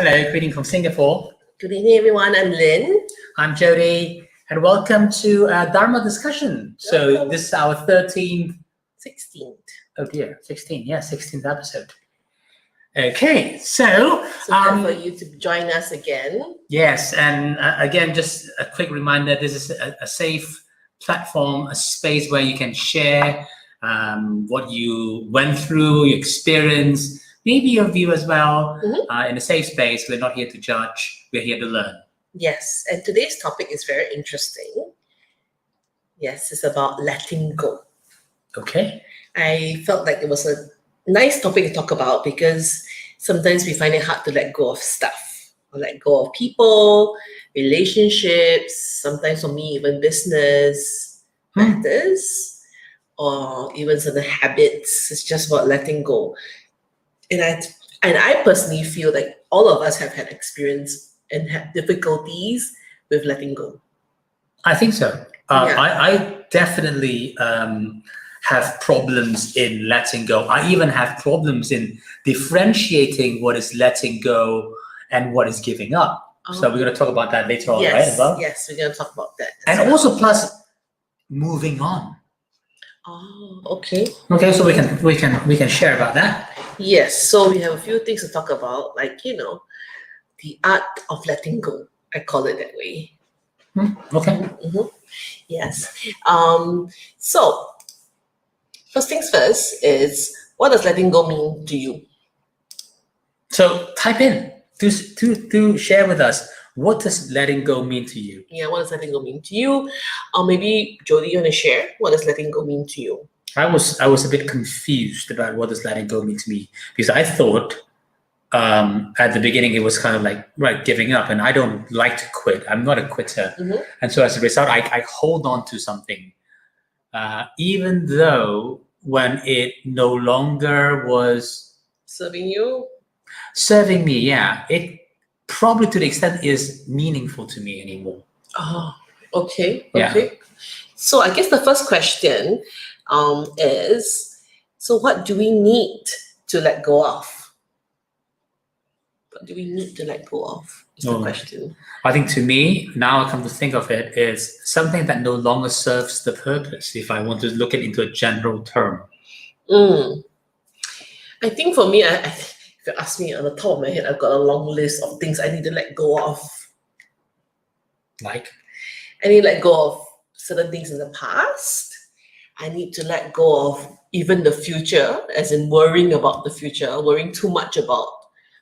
Hello, greeting from Singapore. Good evening, everyone. I'm Lynn. I'm Jody, and welcome to Dharma discussion. So this is our 13th, 16th. oh dear, 16, yeah, 16th episode. Okay, so for you to join us again. Yes, and again, just a quick reminder: this is a safe platform, a space where you can share what you went through, your experience, maybe your view as well. In a safe space. We're not here to judge, we're here to learn. Yes, and today's topic is very interesting. Yes, it's about letting go. Okay. I felt like it was a nice topic to talk about because sometimes we find it hard to let go of stuff, or let go of people, relationships, sometimes for me, even business matters, or even certain habits. It's just about letting go. And I personally feel like all of us have had experience and have difficulties with letting go. I think so. I definitely have problems in letting go. I even have problems in differentiating what is letting go and what is giving up. So we're going to talk about that later on, right? As well? Yes, we're going to talk about that. And also plus moving on. Oh, okay. Okay, so we can share about that. Yes, so we have a few things to talk about, like, the art of letting go. I call it that way. Okay. Yes. So first things first is, what does letting go mean to you? So type in to share with us, what does letting go mean to you? Yeah, what does letting go mean to you? Or maybe Jody, you want to share, what does letting go mean to you? I was a bit confused about what does letting go mean to me, because I thought at the beginning it was kind of like giving up, and I don't like to quit. I'm not a quitter. And so as a result, I hold on to something, even though when it no longer was serving me, yeah, it probably to the extent is meaningful to me anymore. Oh, okay. Yeah. Okay. So I guess the first question is, so what do we need to let go of? What do we need to let go of is the question. I think to me, now I come to think of it, is something that no longer serves the purpose, if I want to look it into a general term. I think for me, if you ask me on the top of my head, I've got a long list of things I need to let go of. Like? I need to let go of certain things in the past. I need to let go of even the future, as in worrying about the future, worrying too much about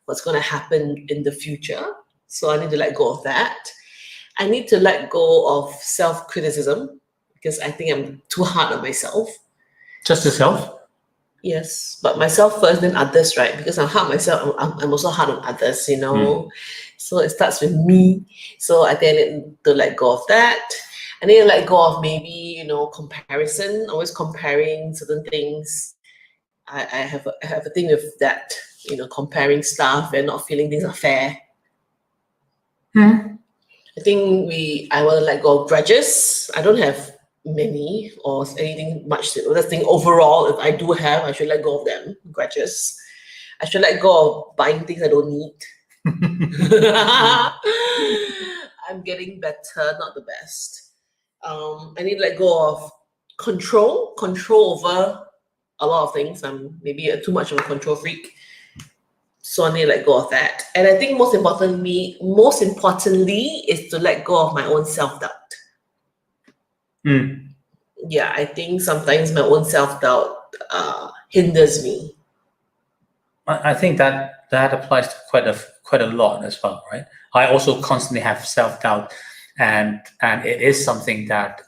what's going to happen in the future. So I need to let go of that. I need to let go of self-criticism, because I think I'm too hard on myself. Just yourself? Yes, but myself first, then others, right? Because I'm hard on myself, I'm also hard on others, So it starts with me. So I think I need to let go of that. I need to let go of maybe, comparison, always comparing certain things. I have a thing with that, comparing stuff and not feeling things are fair. I think I want to let go of grudges. I don't have many or anything much. Let's think overall, if I do have, I should let go of them, grudges. I should let go of buying things I don't need. I'm getting better, not the best. I need to let go of control over a lot of things. I'm maybe too much of a control freak. So I need to let go of that. And I think most importantly is to let go of my own self-doubt. Yeah, I think sometimes my own self-doubt hinders me. I think that applies to quite a lot as well, right? I also constantly have self-doubt, and it is something that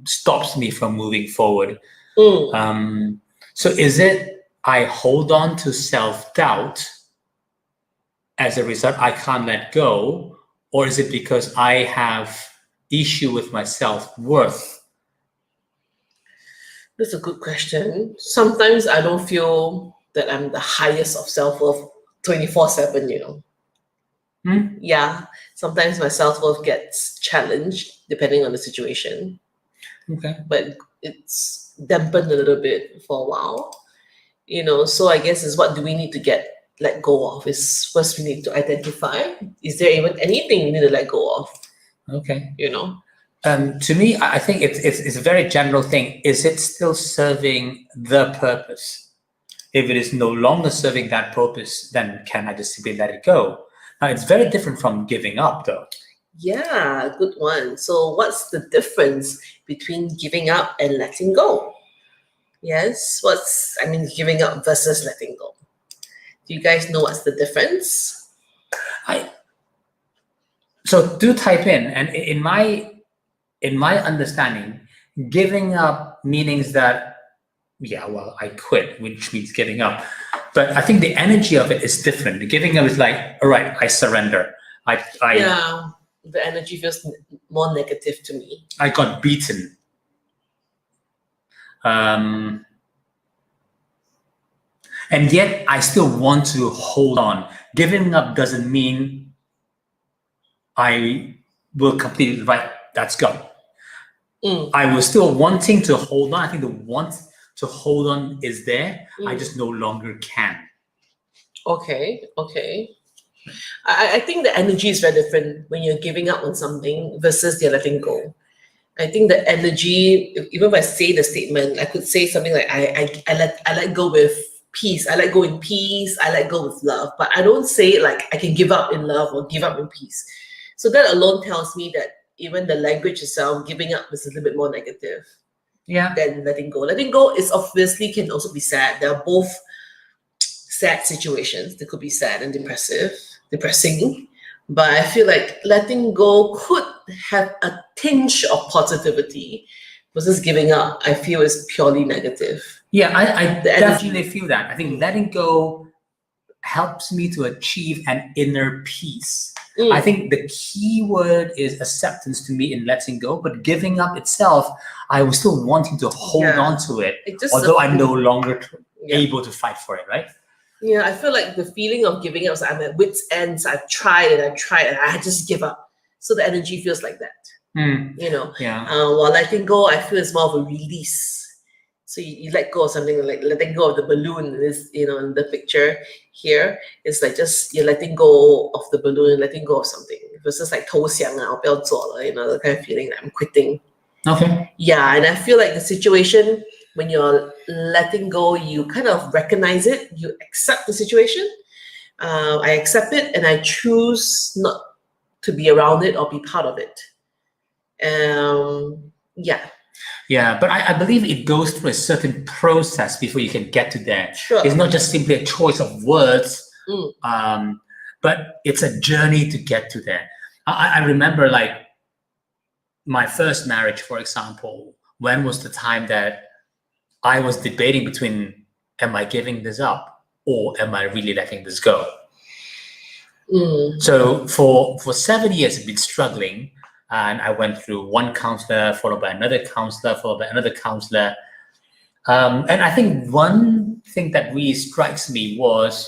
stops me from moving forward. So is it I hold on to self-doubt, as a result I can't let go, or is it because I have issue with my self-worth? That's a good question. Sometimes I don't feel that I'm the highest of self-worth 24/7, Yeah, sometimes my self-worth gets challenged depending on the situation. Okay. But it's dampened a little bit for a while. So I guess is, what do we need to let go of is first we need to identify, is there even anything we need to let go of? Okay. You know? To me, I think it's a very general thing. Is it still serving the purpose? If it is no longer serving that purpose, then can I just simply let it go? Now, it's very different from giving up, though. Yeah, good one. So what's the difference between giving up and letting go? Yes, giving up versus letting go. Do you guys know what's the difference? So do type in, and in my understanding, giving up means that, yeah, well, I quit, which means giving up. But I think the energy of it is different. Giving up is like, all right, I surrender. Yeah, the energy feels more negative to me. I got beaten. And yet I still want to hold on. Giving up doesn't mean I will completely, right, that's go. I was still wanting to hold on. I think the want to hold on is there. I just no longer can. Okay. I think the energy is very different when you're giving up on something versus you're letting go. I think the energy, even if I say the statement, I could say something like I let go with peace. I let go in peace. I let go with love. But I don't say it like I can give up in love or give up in peace. So that alone tells me that even the language itself, giving up is a little bit more negative than letting go. Letting go is obviously can also be sad. They are both sad situations. They could be sad and depressing. But I feel like letting go could have a tinge of positivity versus giving up, I feel, is purely negative. Yeah, I definitely feel that. I think letting go helps me to achieve an inner peace. I think the key word is acceptance to me in letting go, but giving up itself, I was still wanting to hold on to it, although I'm no longer able to fight for it, right? Yeah, I feel like the feeling of giving up is I'm at wit's ends. I've tried and I just give up. So the energy feels like that. While letting go, I feel it's more of a release. So you let go of something, like letting go of the balloon is, in the picture here. It's like just you're letting go of the balloon, letting go of something versus like 投降啊，我不要做了, the kind of feeling that I'm quitting. Okay. Yeah, and I feel like the situation, when you're letting go, you kind of recognize it, you accept the situation. I accept it and I choose not to be around it or be part of it. Yeah, but I believe it goes through a certain process before you can get to that. Sure. It's not just simply a choice of words, but it's a journey to get to there. I remember like my first marriage, for example, when was the time that I was debating between, am I giving this up or am I really letting this go? So for 7 years, I've been struggling. And I went through one counselor, followed by another counselor, followed by another counselor. And I think one thing that really strikes me was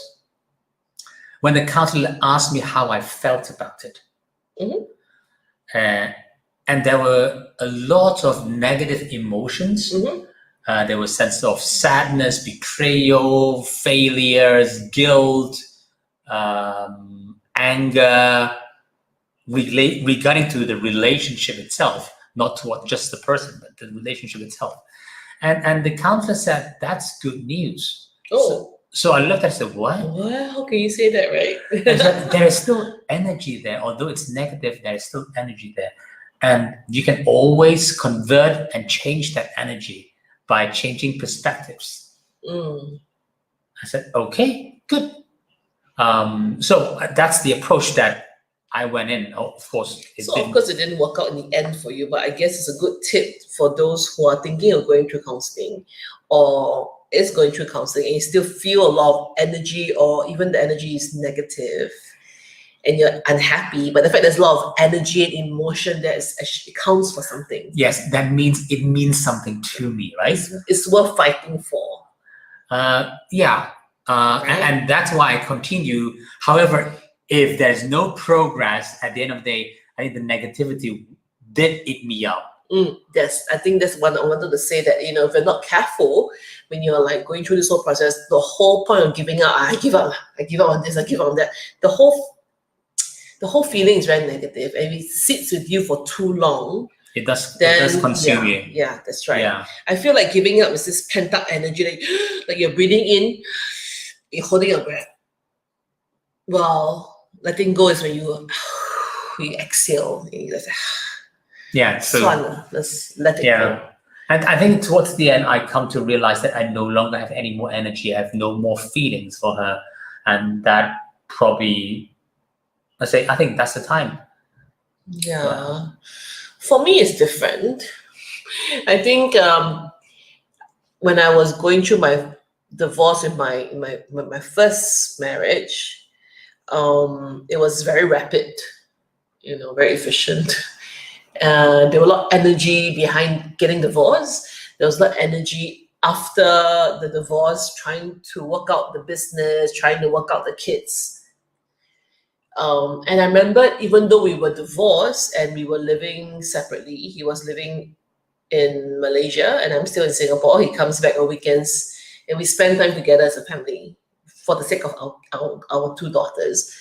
when the counselor asked me how I felt about it. And there were a lot of negative emotions. There was a sense of sadness, betrayal, failures, guilt, anger, regarding to the relationship itself, not toward just the person, but the relationship itself. And the counselor said, that's good news. So I looked at it and said, what? How can you say that, right? And said, there is still energy there. Although it's negative, there is still energy there. And you can always convert and change that energy by changing perspectives. I said, okay, good. So that's the approach that I went in. Of course, it didn't work out in the end for you, but I guess it's a good tip for those who are thinking of going through counseling or is going through counseling and you still feel a lot of energy or even the energy is negative and you're unhappy, but the fact there's a lot of energy and emotion that it counts for something. Yes, that means it means something to me, right? It's worth fighting for. Right? And that's why I continue. However, if there's no progress at the end of the day, I think the negativity did eat me up. Yes, I think that's what I wanted to say, that, if you're not careful, when you're like going through this whole process, the whole point of giving up, I give up on this, I give up on that. The whole feeling is very negative, and if it sits with you for too long, it does consume you. Yeah, that's right. Yeah. I feel like giving up is this pent up energy, like you're breathing in, you're holding your breath. Well, letting go is when you exhale. And you just, Yeah. So let's let it go. And I think towards the end, I come to realize that I no longer have any more energy. I have no more feelings for her, and that probably, I think that's the time. Yeah. For me, it's different. I think when I was going through my divorce in my first marriage, it was very rapid, very efficient. There was a lot of energy behind getting divorced. There was a lot of energy after the divorce, trying to work out the business, trying to work out the kids. And I remember, even though we were divorced and we were living separately, he was living in Malaysia and I'm still in Singapore. He comes back on weekends and we spend time together as a family for the sake of our two daughters.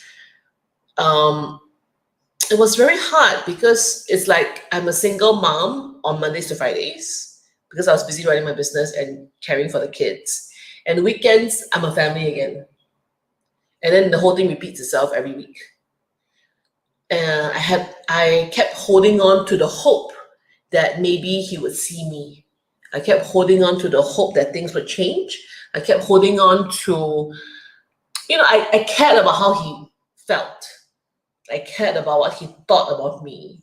It was very hard because it's like I'm a single mom on Mondays to Fridays because I was busy running my business and caring for the kids. And weekends, I'm a family again. And then the whole thing repeats itself every week. And I kept holding on to the hope that maybe he would see me. I kept holding on to the hope that things would change. I kept holding on to, I cared about how he felt. I cared about what he thought about me.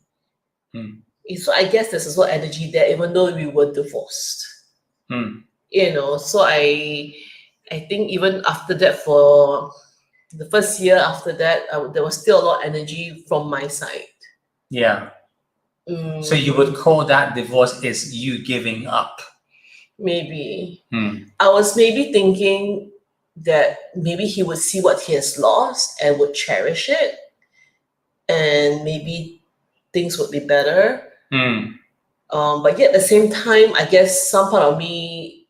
So I guess there's also energy there, even though we were divorced. So I think even after that, for the first year after that, there was still a lot of energy from my side. Yeah. So you would call that divorce is you giving up? Maybe. I was maybe thinking that maybe he would see what he has lost and would cherish it, and maybe things would be better. But yet at the same time, I guess some part of me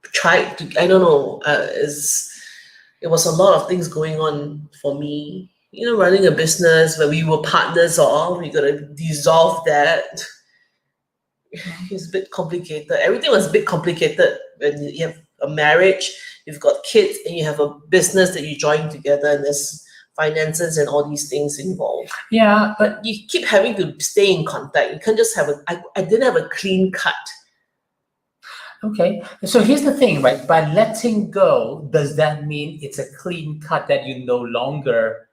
tried to, I don't know, it was a lot of things going on for me. Running a business where we were partners, we got to dissolve that. It's a bit complicated. Everything was a bit complicated when you have a marriage, you've got kids, and you have a business that you join together, and there's finances and all these things involved. Yeah, but you keep having to stay in contact. You can't just have I didn't have a clean cut. Okay, so here's the thing, right? By letting go, does that mean it's a clean cut, that you no longer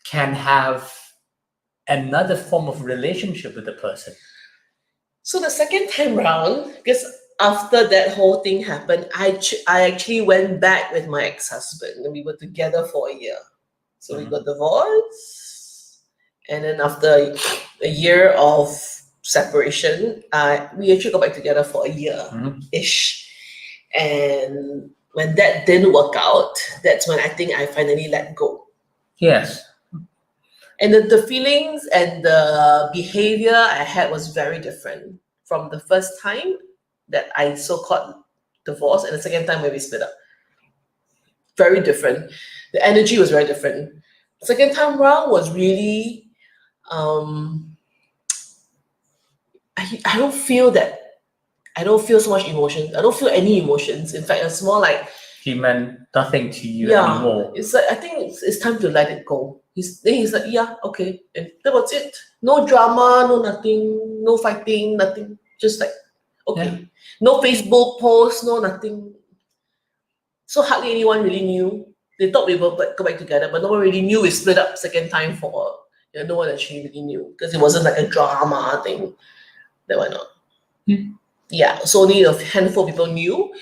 can have another form of relationship with the person? So the second time round, because after that whole thing happened, I actually went back with my ex-husband, and we were together for a year. So we got divorced, and then after a year of separation, we actually got back together for a year-ish. And when that didn't work out, that's when I think I finally let go. Yes. And the feelings and the behavior I had was very different from the first time that I so-called divorced and the second time when we split up. Very different. The energy was very different. Second time round was really, I don't feel so much emotion. I don't feel any emotions. In fact, it's more like he meant nothing to you anymore. It's like, I think it's time to let it go. He's like, yeah, okay. And that was it. No drama, no nothing, no fighting, nothing. Just like, okay. Yeah. No Facebook posts, no nothing. So hardly anyone really knew. They thought we would go back together, but no one really knew we split up second time for, no one actually really knew, because it wasn't like a drama thing that went on. Yeah, so only a handful of people knew.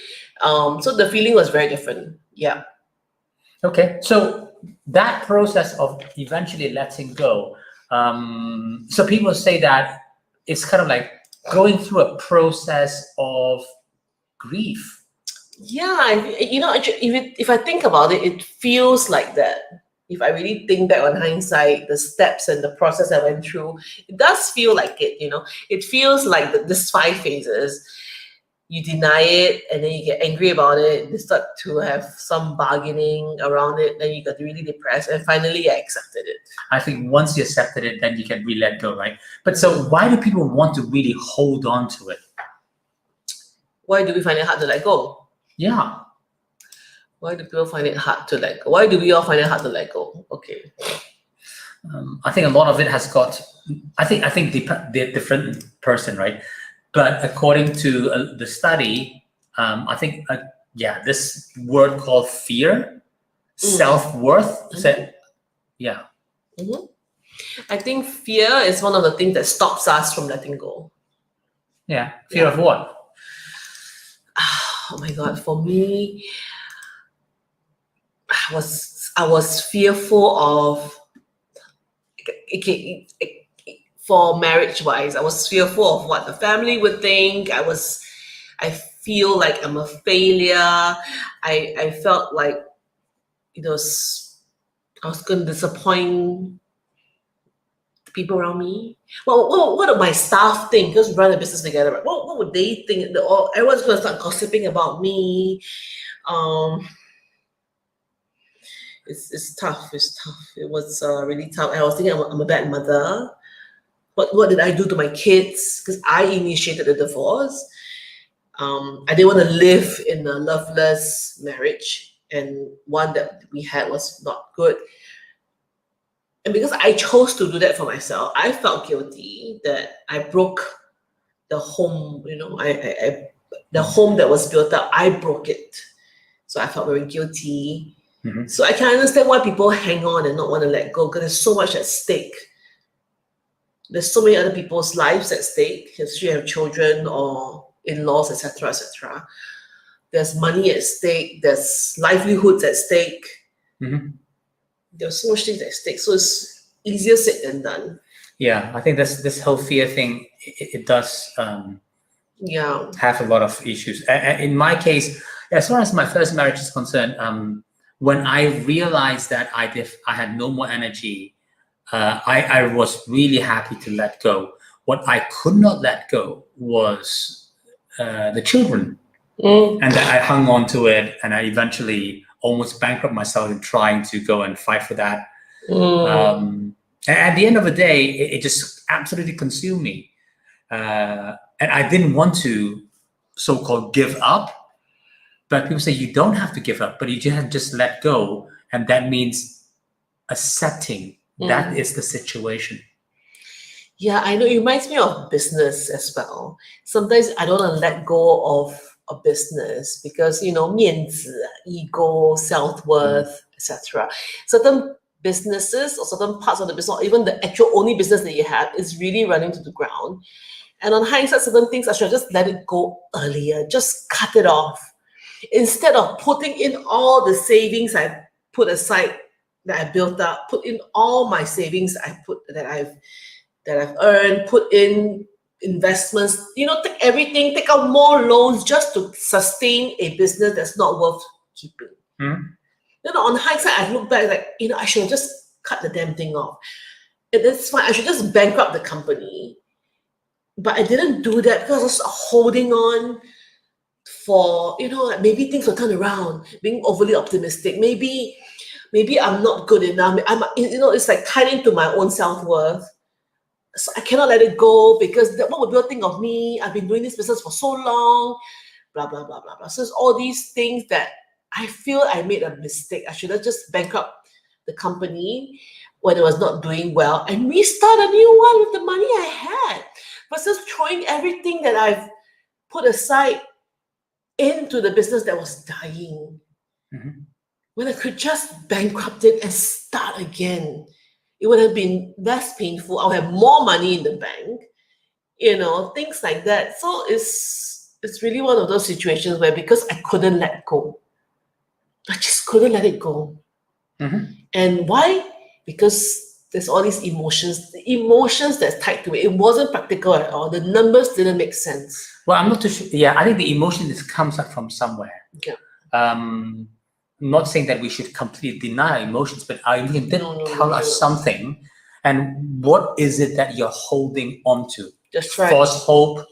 So the feeling was very different. Yeah. Okay, so that process of eventually letting go, so people say that it's kind of like going through a process of grief. Yeah, if I think about it, it feels like that. if I really think back on hindsight, the steps and the process I went through, it does feel like it, it feels like this 5 phases. You deny it, and then you get angry about it. You start to have some bargaining around it. Then you got really depressed, and finally I accepted it. I think once you accepted it, then you can really let go, right? But so why do people want to really hold on to it? Why do we find it hard to let go? Yeah. Why do people find it hard to let go? Why do we all find it hard to let go? Okay. I think a lot of it has got. I think the different person, right? But according to the study, I think this word called fear, self-worth. Yeah. Mm-hmm. I think fear is one of the things that stops us from letting go. Yeah. Fear of what? Oh my God! For me, I was fearful of. For marriage-wise, I was fearful of what the family would think. I feel like I'm a failure. I felt like I was going to disappoint people around me. Well, what do my staff think? Because we run a business together. Right? What would they think? Everyone's going to start gossiping about me. It's tough. It's tough. It was really tough. I was thinking I'm a bad mother. What did I do to my kids? Because I initiated the divorce. I didn't want to live in a loveless marriage, and one that we had was not good. And because I chose to do that for myself, I felt guilty that I broke the home. The home that was built up, I broke it. So I felt very guilty. Mm-hmm. So I can understand why people hang on and not want to let go, because there's so much at stake. There's so many other people's lives at stake. If you have children or in-laws, etc., etc. There's money at stake. There's livelihoods at stake. Mm-hmm. There's so much things at stake. So it's easier said than done. Yeah, I think this whole fear thing, it does have a lot of issues. In my case, as far as my first marriage is concerned, when I realized that I had no more energy, I was really happy to let go. What I could not let go was the children, and that I hung on to it, and I eventually almost bankrupt myself in trying to go and fight for that. And at the end of the day, it just absolutely consumed me, and I didn't want to so-called give up. But people say you don't have to give up, but you just let go, and that means accepting that is the situation. Yeah, I know. It reminds me of business as well. Sometimes I don't want to let go of a business because 面子, ego, self-worth, etc. Certain businesses or certain parts of the business, or even the actual only business that you have, is really running to the ground. And on hindsight, certain things I should just let it go earlier, just cut it off. Instead of putting in all the savings I put aside that I built up, put in all my savings that I've earned, put in investments, take everything, take out more loans just to sustain a business that's not worth keeping. On hindsight, I look back like, I should have just cut the damn thing off. And that's fine. I should just bankrupt the company. But I didn't do that because I was holding on for, maybe things will turn around, being overly optimistic. Maybe I'm not good enough. It's like tied into my own self-worth. So I cannot let it go because what would people think of me? I've been doing this business for so long, blah, blah, blah, blah, blah. So it's all these things that I feel I made a mistake. I should have just bankrupt the company when it was not doing well and restart a new one with the money I had versus throwing everything that I've put aside into the business that was dying. When I could just bankrupt it and start again, it would have been less painful. I would have more money in the bank, things like that. So it's really one of those situations where because I couldn't let go, I just couldn't let it go. And why? Because there's all these emotions, the emotions that's tied to it. It wasn't practical at all. The numbers didn't make sense. Well, I'm not too sure. Yeah, I think the emotion comes up from somewhere. Yeah. not saying that we should completely deny emotions, but I did tell us something. And what is it that you're holding on to? That's right. False hope,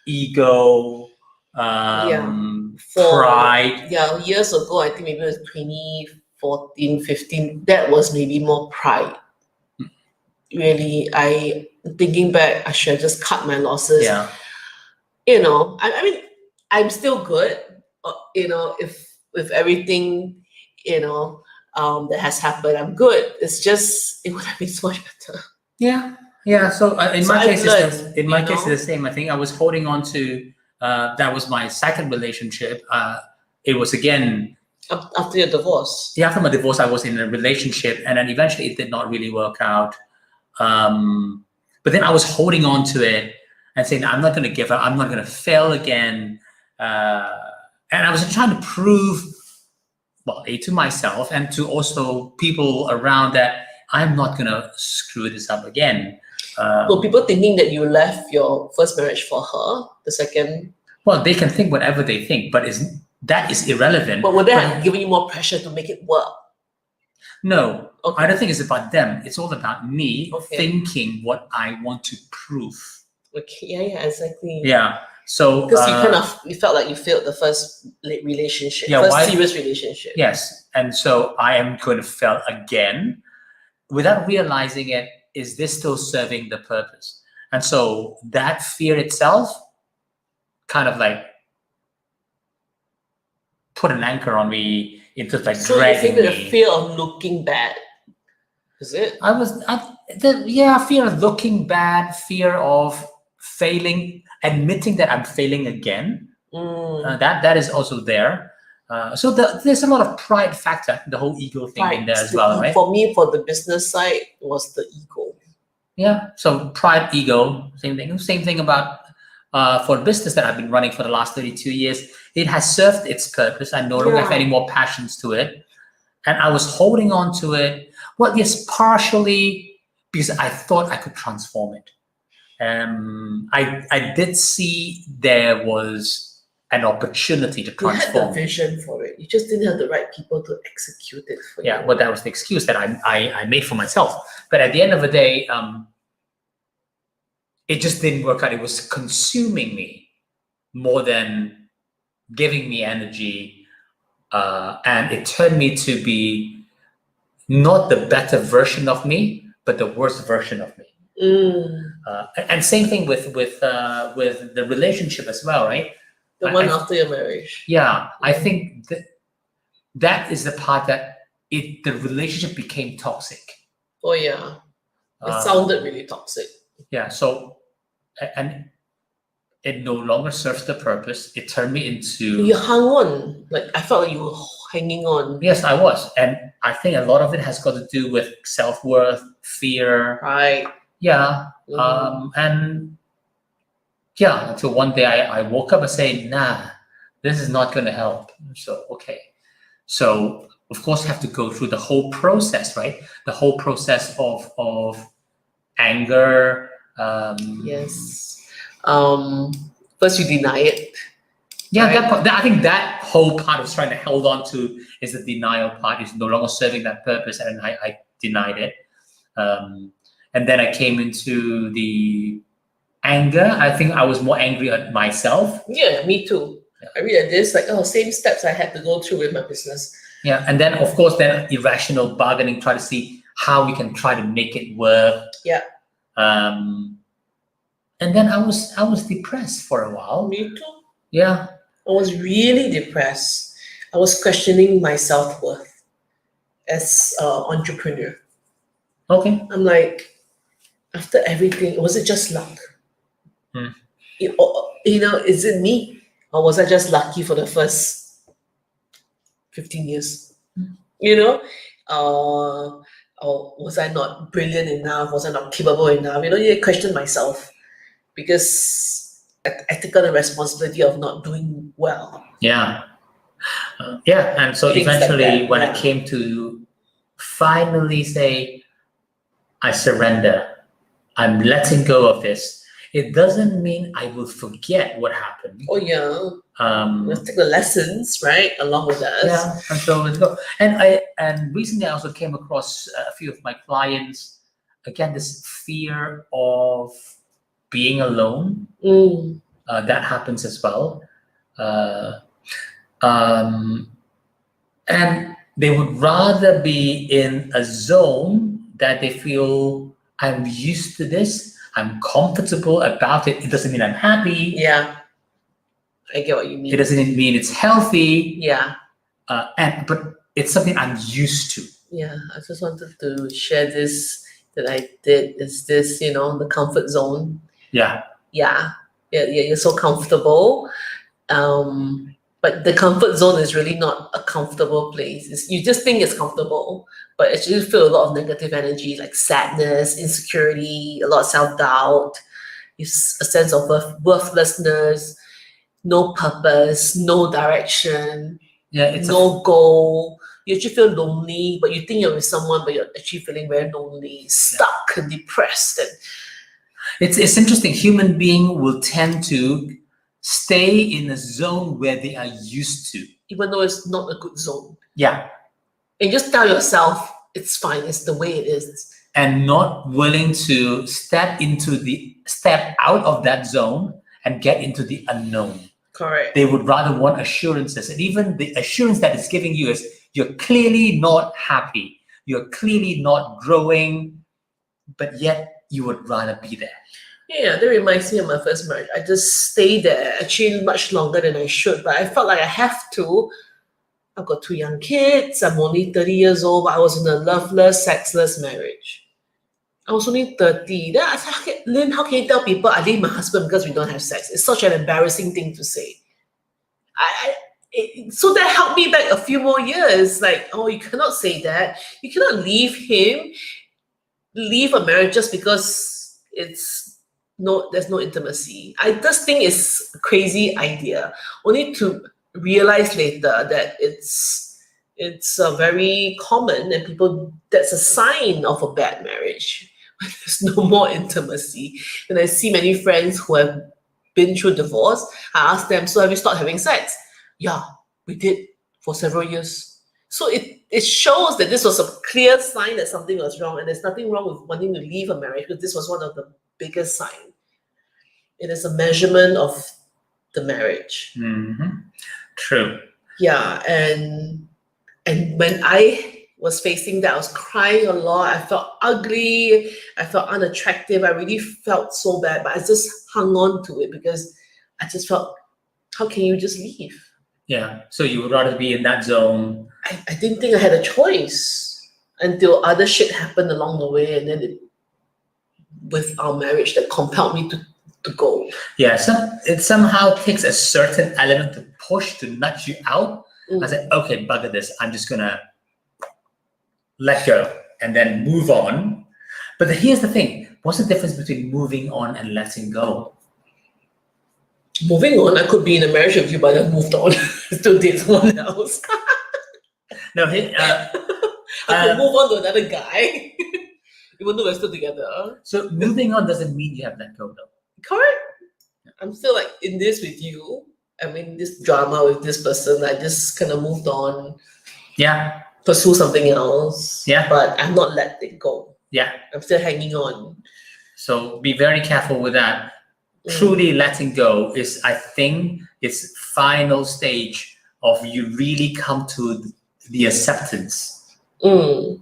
ego, pride. Yeah, years ago, I think maybe it was 2014, 15, that was maybe more pride. Really, thinking back, I should have just cut my losses. Yeah. You know, I mean, I'm still good, you know, if with everything, you know, that has happened, I'm good. It's just, it would have been so much better. Yeah. Yeah. So in my case, it's the same. I think I was holding on to, that was my second relationship. It was again, after your divorce. Yeah, after my divorce, I was in a relationship, and then eventually it did not really work out. But then I was holding on to it and saying, I'm not going to give up. I'm not going to fail again. And I was trying to prove, well, to myself and to also people around that I'm not going to screw this up again. Well, people thinking that you left your first marriage for her, the second? Well, they can think whatever they think, but that is irrelevant. But would that have given you more pressure to make it work? No, okay. I don't think it's about them. It's all about me thinking what I want to prove. Okay, yeah, exactly. Yeah, so because you felt like you failed the first relationship, serious relationship. Yes, and so I am going to fail again, without realizing it. Is this still serving the purpose? And so that fear itself, kind of like put an anchor on me into like so dragging me. So you think the fear of looking bad, is it? Fear of looking bad, fear of failing, admitting that I'm failing again. That is also there. So there's a lot of pride factor, the whole ego thing in there as well, right? For me, for the business side, was the ego. Yeah, so pride, ego, same thing. Same thing about for business that I've been running for the last 32 years. It has served its purpose. I no longer have any more passions to it. And I was holding on to it. Well, yes, partially because I thought I could transform it. I did see there was an opportunity to transform. You had the vision for it. You just didn't have the right people to execute it for you. Yeah, well, that was the excuse that I made for myself. But at the end of the day, it just didn't work out. It was consuming me more than giving me energy. And it turned me to be not the better version of me, but the worst version of me. And same thing with the relationship as well, right? The one after your marriage. Yeah, I think that is the part that the relationship became toxic. Oh yeah, it sounded really toxic. Yeah, so and it no longer serves the purpose. It turned me into. You hung on, like I felt like you were hanging on. Yes, I was, and I think a lot of it has got to do with self-worth, fear. Right. Yeah, and. Yeah, until one day I woke up and said, nah, this is not going to help. So, okay. So, of course, you have to go through the whole process, right? The whole process of anger. Yes. First, you deny it. Yeah, right? I think that whole part I was trying to hold on to is the denial part. Is no longer serving that purpose, and I denied it. And then I came into the anger. I think I was more angry at myself. Yeah, me too. Yeah. I read this same steps I had to go through with my business. Yeah, and then of course irrational bargaining, try to see how we can try to make it work. Yeah. And then I was depressed for a while. Me too. Yeah. I was really depressed. I was questioning my self-worth as an entrepreneur. Okay. I'm like, after everything, was it just luck? Is it me, or was I just lucky for the first 15 years? Or was I not brilliant enough? Was I not capable enough? You question myself because I took on the responsibility of not doing well. Yeah. And so things eventually like when I came to finally say, I surrender, I'm letting go of this. It doesn't mean I will forget what happened. Oh yeah. Let's take the lessons, right, along with us. Yeah, and so let's go. And recently I also came across a few of my clients. Again, this fear of being alone. That happens as well. Uh, and they would rather be in a zone that they feel I'm used to this, I'm comfortable about it. It doesn't mean I'm happy. Yeah. I get what you mean. It doesn't mean it's healthy. Yeah. But it's something I'm used to. Yeah. I just wanted to share this that I did. Is this, the comfort zone? Yeah. Yeah. You're so comfortable. But the comfort zone is really not a comfortable place. You just think it's comfortable, but actually you feel a lot of negative energy like sadness, insecurity, a lot of self-doubt, a sense of worthlessness, no purpose, no direction, no goal. You actually feel lonely, but you think you're with someone, but you're actually feeling very lonely, stuck, and depressed. And it's interesting. Human being will tend to stay in a zone where they are used to, even though it's not a good zone. Yeah. And just tell yourself it's fine, it's the way it is. And not willing to step out of that zone and get into the unknown. Correct. They would rather want assurances. And even the assurance that it's giving you is you're clearly not happy. You're clearly not growing, but yet you would rather be there. Yeah, that reminds me of my first marriage. I just stayed there actually much longer than I should, but I felt like I have to. I've got 2 young kids. I'm only 30 years old, but I was in a loveless, sexless marriage. I was only 30. Then I said, Lynn, how can you tell people I leave my husband because we don't have sex? It's such an embarrassing thing to say. So that helped me back a few more years. Like, oh, you cannot say that. You cannot leave a marriage just because there's no intimacy. I just think it's a crazy idea. Only to realize later that it's very common, and that's a sign of a bad marriage. There's no more intimacy. And I see many friends who have been through divorce. I ask them, so have you stopped having sex? Yeah, we did for several years. So it shows that this was a clear sign that something was wrong, and there's nothing wrong with wanting to leave a marriage, because this was one of the biggest signs. It is a measurement of the marriage. Mm-hmm. True. Yeah, and when I was facing that, I was crying a lot. I felt ugly. I felt unattractive. I really felt so bad, but I just hung on to it because I just felt, how can you just leave? Yeah. So you would rather be in that zone. I didn't think I had a choice until other shit happened along the way, and then with our marriage that compelled me to go. Yeah. So it somehow takes a certain element to push, to nudge you out. I said, okay, bugger this. I'm just gonna let go and then move on. But here's the thing. What's the difference between moving on and letting go? Moving on, I could be in a marriage with you, but I moved on. Still date someone else. No, I could move on to another guy, even though we're still together. So moving on doesn't mean you have let go, though. Correct. I'm still like in this with you. I mean, this drama with this person, I just kind of moved on. Yeah. Pursue something else. Yeah. But I'm not let it go. Yeah. I'm still hanging on. So be very careful with that. Truly letting go is, I think, it's final stage of you really come to the acceptance. And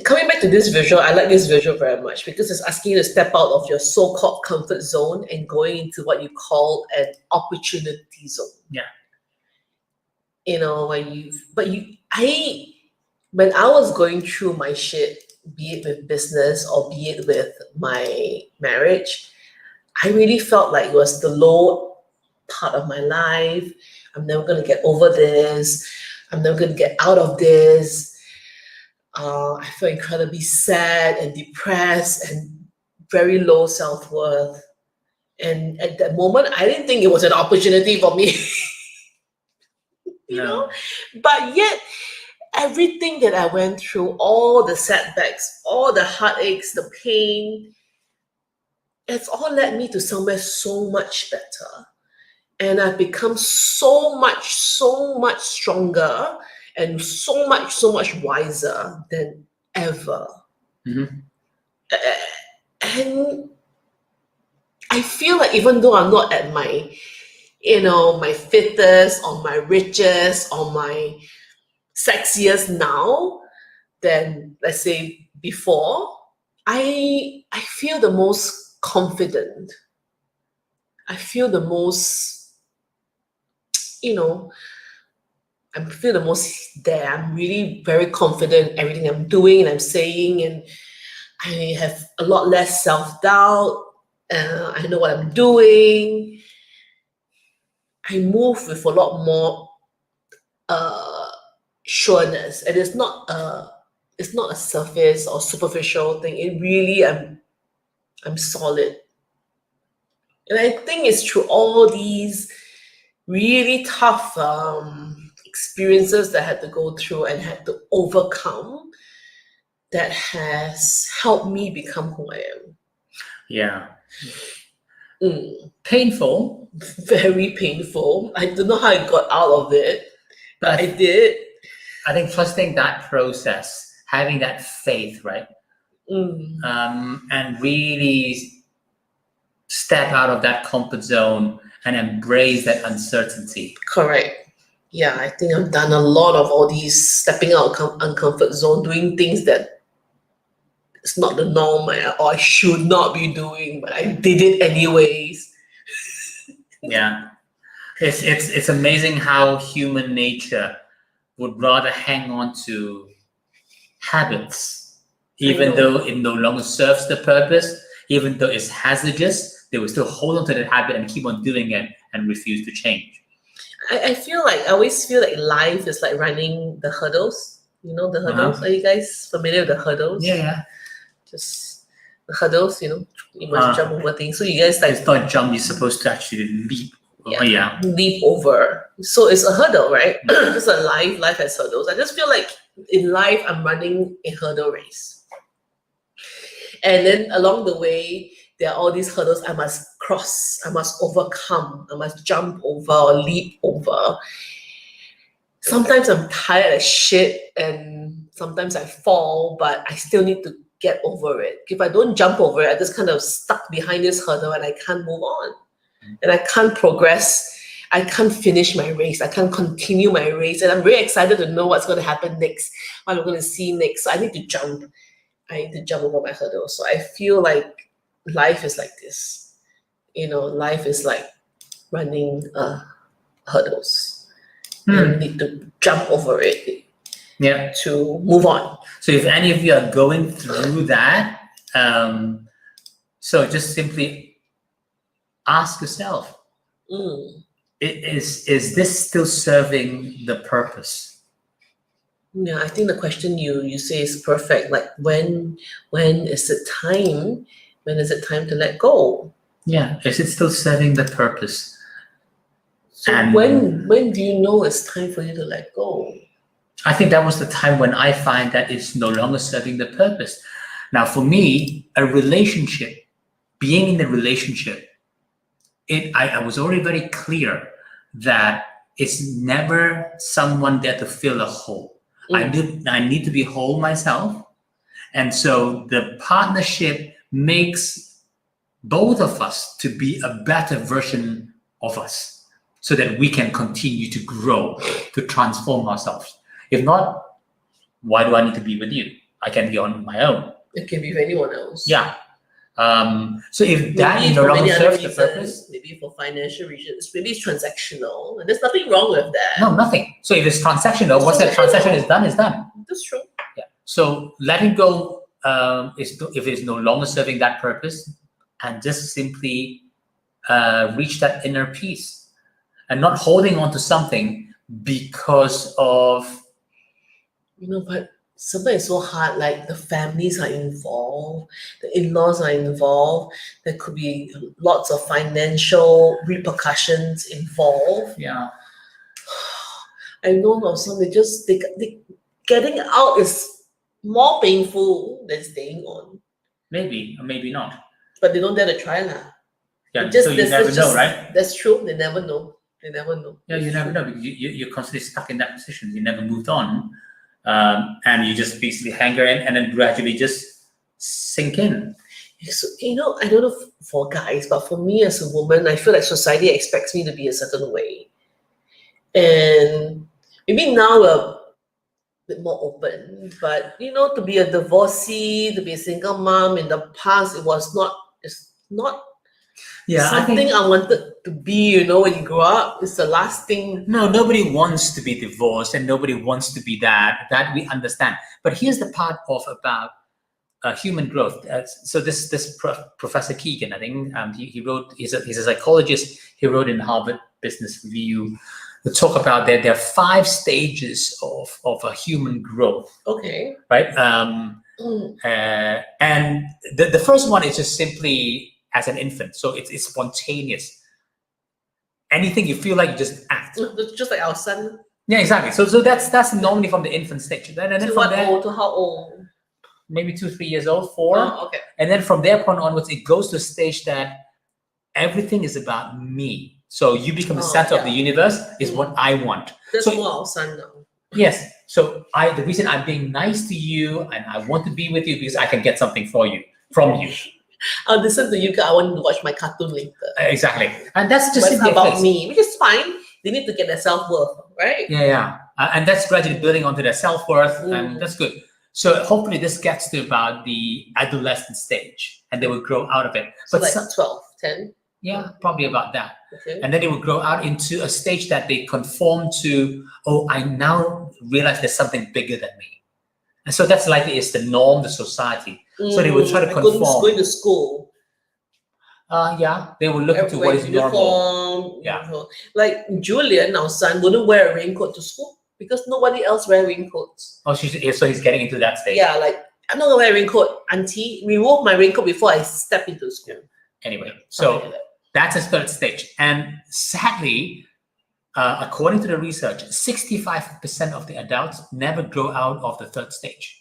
coming back to this visual, I like this visual very much because it's asking you to step out of your so-called comfort zone and going into what you call an opportunity zone. Yeah. You know, when I was going through my shit, be it with business or be it with my marriage, I really felt like it was the low part of my life. I'm never going to get over this. I'm never going to get out of this. I felt incredibly sad and depressed and very low self-worth. And at that moment, I didn't think it was an opportunity for me. you know? But yet, everything that I went through, all the setbacks, all the heartaches, the pain, it's all led me to somewhere so much better. And I've become so much stronger and so much wiser than ever. Mhm. And I feel like even though I'm not at my, my fittest or my richest or my sexiest now than, let's say, before, I feel the most confident. I feel the most, I feel the most there. I'm really very confident in everything I'm doing and I'm saying, and I have a lot less self-doubt. I know what I'm doing. I move with a lot more sureness, and it's not a surface or superficial thing. It really, I'm solid, and I think it's through all these really tough experiences that I had to go through and had to overcome that has helped me become who I am. Yeah. Mm. Painful. Very painful. I don't know how I got out of it, but I But did. I think trusting that process, having that faith, right? And really step out of that comfort zone and embrace that uncertainty. Correct. Yeah, I think I've done a lot of all these stepping out of uncomfort zone, doing things that it's not the norm or I should not be doing, but I did it anyways. Yeah. It's amazing how human nature would rather hang on to habits, even though it no longer serves the purpose, even though it's hazardous, they will still hold on to that habit and keep on doing it and refuse to change. I always feel like life is like running the hurdles. You know the hurdles? Are you guys familiar with the hurdles? Yeah. Just the hurdles, you must jump over things. So you guys like It's not jump, you're supposed to actually leap. Leap over. So it's a hurdle, right? Just a life has hurdles. I just feel like in life I'm running a hurdle race. And then along the way, there are all these hurdles I must cross, I must overcome, I must jump over or leap over. Sometimes I'm tired as shit and sometimes I fall, but I still need to get over it. If I don't jump over it, I just kind of stuck behind this hurdle and I can't move on. And I can't progress. I can't finish my race. I can't continue my race. And I'm very excited to know what's going to happen next, what I'm going to see next. So I need to jump. I need to jump over my hurdle. So I feel like life is like this. Life is like running hurdles. You need to jump over it to move on. So if any of you are going through that, so just simply ask yourself, is this still serving the purpose? Yeah, I think the question you say is perfect. Like when is it time? When is it time to let go? Yeah, is it still serving the purpose? So when do you know it's time for you to let go? I think that was the time when I find that it's no longer serving the purpose. Now, for me, a relationship, being in the relationship, I was already very clear that it's never someone there to fill a hole. I need to be whole myself. And so the partnership makes both of us to be a better version of us so that we can continue to grow, to transform ourselves. If not, why do I need to be with you? I can be on my own. It can be with anyone else. Yeah. So if that no longer serves the purpose, maybe for financial reasons, maybe it's transactional, and there's nothing wrong with that. No, nothing. So if it's transactional, once that transaction is done, it's done. That's true. Yeah. So letting go if it's no longer serving that purpose, and just simply reach that inner peace, and not holding on to something because of. But sometimes it's so hard, like the families are involved, the in-laws are involved, there could be lots of financial repercussions involved. Yeah. I know of some, they getting out is more painful than staying on. Maybe or maybe not. But they don't dare to try lah. Yeah, Just- so you that's- never that's know, just- right? That's true. They never know. They never know. Yeah, you It's never true. know because you're constantly stuck in that position. You never moved on, and you just basically hang in and then gradually just sink in. So, I don't know for guys, but for me as a woman, I feel like society expects me to be a certain way. And maybe now we're a bit more open, but to be a divorcee, to be a single mom in the past, it's not something I wanted to be, when you grow up. It's the last thing. No, nobody wants to be divorced and nobody wants to be that. That we understand. But here's the part about human growth. So this Professor Keegan, I think, he wrote. He's a psychologist. He wrote in Harvard Business Review to talk about there are 5 stages of a human growth. Okay. Right. And the first one is just simply as an infant. So it's spontaneous. Anything you feel like, you just act. Just like our son. Yeah, exactly. So that's normally from the infant stage. And then To from what there, old? To how old? maybe 2, 3 years old, 4. Oh, okay. And then from there point onwards, it goes to a stage that everything is about me. So you become the center of the universe is what I want. That's So- more our son now. Yes. So the reason I'm being nice to you and I want to be with you because I can get something from you. I'll listen to you because I want to watch my cartoon later. Exactly. And that's just But it's simply a about phase. me, which is fine. They need to get their self-worth, right? Yeah. And that's gradually building onto their self-worth, Mm. and that's good. So hopefully this gets to about the adolescent stage, and they will grow out of it. So But like some, 12, 10. yeah, probably about that. Okay. And then they will grow out into a stage that they conform to, I now realize there's something bigger than me. And so that's likely is the norm, the society. So they will try to Like conform. going to school. Yeah, they will look into what is normal. Uniform. Yeah. Like Julian, our son, wouldn't wear a raincoat to school because nobody else wear raincoats. So he's getting into that stage. Yeah, like, I'm not going to wear a raincoat. Auntie, remove my raincoat before I step into school. Anyway, Something so like that. that's a third stage. And sadly, according to the research, 65% of the adults never grow out of the third stage.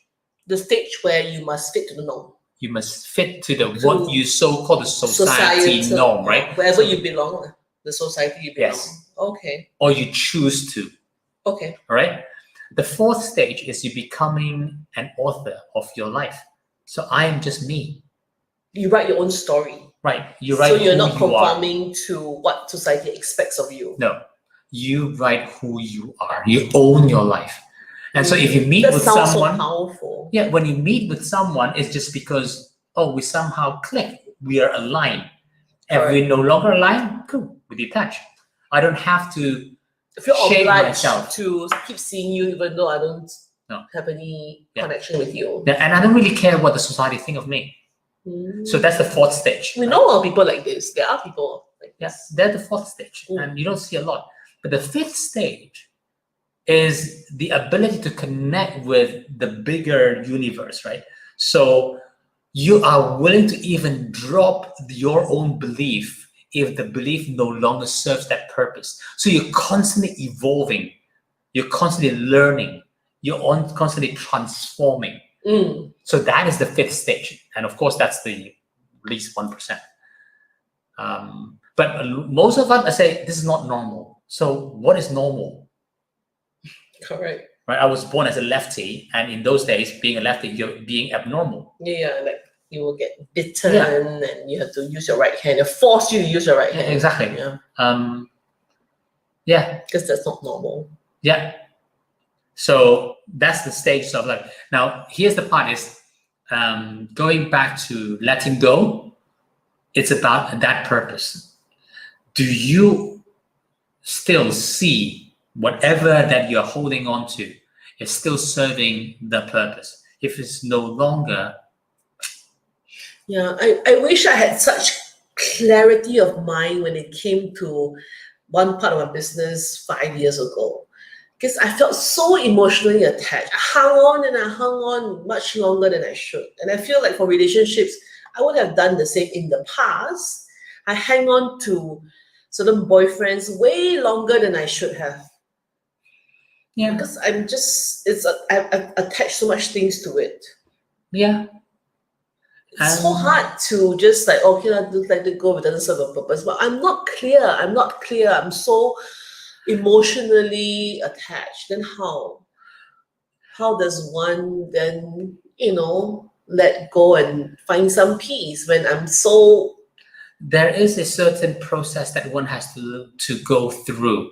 The stage where you must fit to the norm. You must fit to what you so-called the society Societal- norm, right? Wherever you belong, the society you belong. Yes. Okay. Or you choose to, Okay. all right? The fourth stage is you becoming an author of your life. So I am just me, You write your own story. right? You write So you're who not you are. conforming to what society expects of you. No, you write who you are. You own your life. And so if you meet That with sounds someone, so powerful. yeah, when you meet with someone, it's just because, we somehow click. We are aligned. If we're no longer aligned, cool, we detach. I don't have to I feel shape obliged myself. to keep seeing you even though I don't No. have any Yeah. connection with you. And I don't really care what the society think of me. So that's the fourth stage. We right? know a lot of people like this. There are people like Yes, this. they're the fourth stage, Mm. and you don't see a lot. But the fifth stage is the ability to connect with the bigger universe, right? So you are willing to even drop your own belief if the belief no longer serves that purpose. So you're constantly evolving, you're constantly learning, you're constantly transforming. Mm. So that is the fifth stage, and of course that's the least 1%. But most of us, I say, this is not normal. So what is normal? Correct. Right? I was born as a lefty, and in those days, being a lefty, you're being abnormal. Yeah, like you will get bitten Yeah. and you have to use your right hand. They force you to use your right hand. Exactly. Yeah, Yeah, because that's not normal. yeah. So that's the stage of life. Now, here's the part: is going back to letting go. It's about that purpose. Do you still see whatever that you're holding on to is still serving the purpose? If it's no longer, Yeah, I wish I had such clarity of mind when it came to one part of my business 5 years ago. Because I felt so emotionally attached. I hung on and I hung on much longer than I should. And I feel like for relationships, I would have done the same in the past. I hang on to certain boyfriends way longer than I should have. yeah, Because I've attached so much things to it. yeah. It's so hard to just like, okay, just let it go, it doesn't serve a purpose. But I'm not clear. I'm so emotionally attached. Then how? How does one then, let go and find some peace when I'm so... There is a certain process that one has to go through,